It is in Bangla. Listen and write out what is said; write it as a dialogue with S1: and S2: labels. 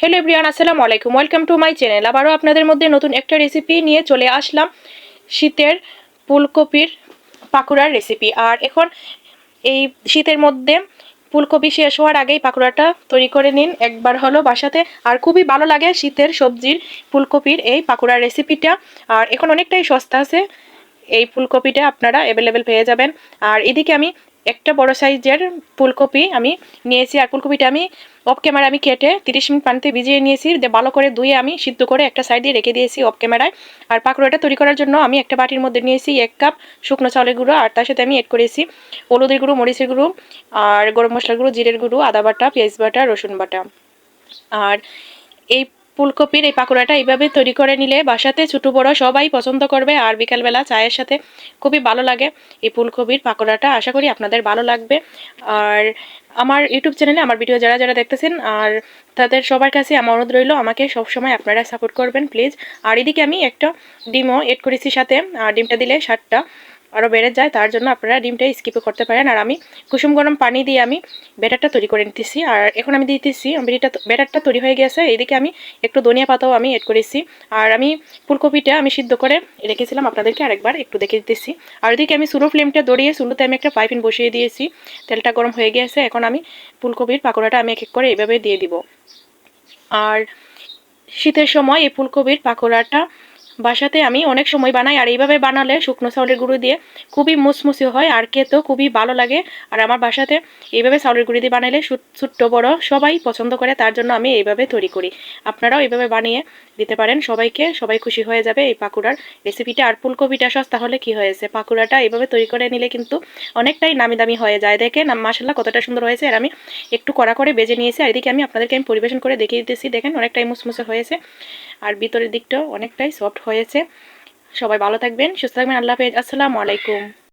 S1: হ্যালো এভরিওয়ান, আসসালামু আলাইকুম। Welcome to my channel. আবারও আপনাদের মধ্যে নতুন একটা রেসিপি নিয়ে চলে আসলাম, শীতের ফুলকপির পাকোড়ার রেসিপি। আর এখন এই শীতের মধ্যে ফুলকপি শেষ হওয়ার আগেই পাকোড়াটা তৈরি করে নিন একবার হলো বাসাতে। আর খুবই ভালো লাগে শীতের সবজির ফুলকপির এই পাকোড়ার রেসিপিটা। আর এখন অনেকটাই সস্তা আছে, এই ফুলকপিটা আপনারা অ্যাভেলেবেল পেয়ে যাবেন। আর এদিকে আমি একটা বড় সাইজের ফুলকপি আমি নিয়েছি। আর ফুলকপিটা আমি অফ ক্যামেরা আমি কেটে 30 মিনিট পানিতে ভিজিয়ে নিয়েছি, ভালো করে ধুয়ে আমি সিদ্ধ করে একটা সাইডে রেখে দিয়েছি অফ ক্যামেরায়। আর পাকোড়াটা তৈরি করার জন্য আমি একটা বাটির মধ্যে নিয়েছি 1 কাপ শুকনো চাউলের গুঁড়ো। আর তার সাথে আমি এড করেছি হলুদের গুঁড়ো, মরিচের গুঁড়ো, আর গরম মশলার গুঁড়ো, জিরের গুঁড়ো, আদা বাটা, পেঁয়াজ বাটা, রসুন বাটা। আর এই ফুলকপির এই পাকোড়াটা এইভাবে তৈরি করে নিলে বাসাতে ছোটো বড় সবাই পছন্দ করবে। আর বিকালবেলা চায়ের সাথে খুবই ভালো লাগে এই ফুলকপির পাকোড়াটা। আশা করি আপনাদের ভালো লাগবে। আর আমার ইউটিউব চ্যানেলে আমার ভিডিও যারা যারা দেখতেছেন, আর তাদের সবার কাছে আমার অনুরোধ রইল, আমাকে সবসময় আপনারা সাপোর্ট করবেন প্লিজ। আর এদিকে আমি একটা ডিমও এড করেছি সাথে। আর ডিমটা দিলে স্বাদটা আরও বেড়ে যায়, তার জন্য আপনারা ডিমটা স্কিপও করতে পারেন। আর আমি কুসুম গরম পানি দিয়ে আমি ব্যাটারটা তৈরি করে নিতেছি। আর এখন আমি দিতেছি ব্যাটারটা তৈরি হয়ে গেছে। এইদিকে আমি একটু ধনিয়া পাতাও আমি এড করেছি। আর আমি ফুলকপিটা আমি সিদ্ধ করে রেখেছিলাম, আপনাদেরকে আরেকবার একটু দেখে দিতেছি। আর এদিকে আমি স্লো ফ্লেমটা ধরিয়ে স্লোতে আমি একটা ফ্রাই প্যান বসিয়ে দিয়েছি। তেলটা গরম হয়ে গেছে, এখন আমি ফুলকপির পাকোড়াটা আমি এক এক করে এইভাবে দিয়ে দিব। আর শীতের সময় এই ফুলকপির পাকোড়াটা বাসাতে আমি অনেক সময় বানাই। আর এইভাবে বানালে শুকনো চাউলের গুঁড়ো দিয়ে খুবই মুসমুসে হয় আর খেতেও খুবই ভালো লাগে। আর আমার বাসাতে এইভাবে চাউলের গুঁড়ো দিয়ে বানাইলে ছোট্ট বড় সবাই পছন্দ করে, তার জন্য আমি এইভাবে তৈরি করি। আপনারাও এইভাবে বানিয়ে দিতে পারেন সবাইকে, সবাই খুশি হয়ে যাবে এই পাকোড়ার রেসিপিটা। আর ফুলকপিটা সস্তা হলে কি হয়েছে, পাকোড়াটা এইভাবে তৈরি করে নিলে কিন্তু অনেকটাই নামি দামি হয়ে যায়। দেখেন মাশাআল্লাহ কতটা সুন্দর হয়েছে। আর আমি একটু কড়া করে বেজে নিয়েছি। আর এদিকে আমি আপনাদেরকে আমি পরিবেশন করে দেখিয়ে দিতেছি, দেখেন অনেকটাই মুসমুসে হয়েছে আর ভিতরের দিকটাও অনেকটাই সফট হয়েছে। সবাই ভালো থাকবেন, সুস্থ থাকবেন। আল্লাহ হাফেজ, আসসালামু আলাইকুম।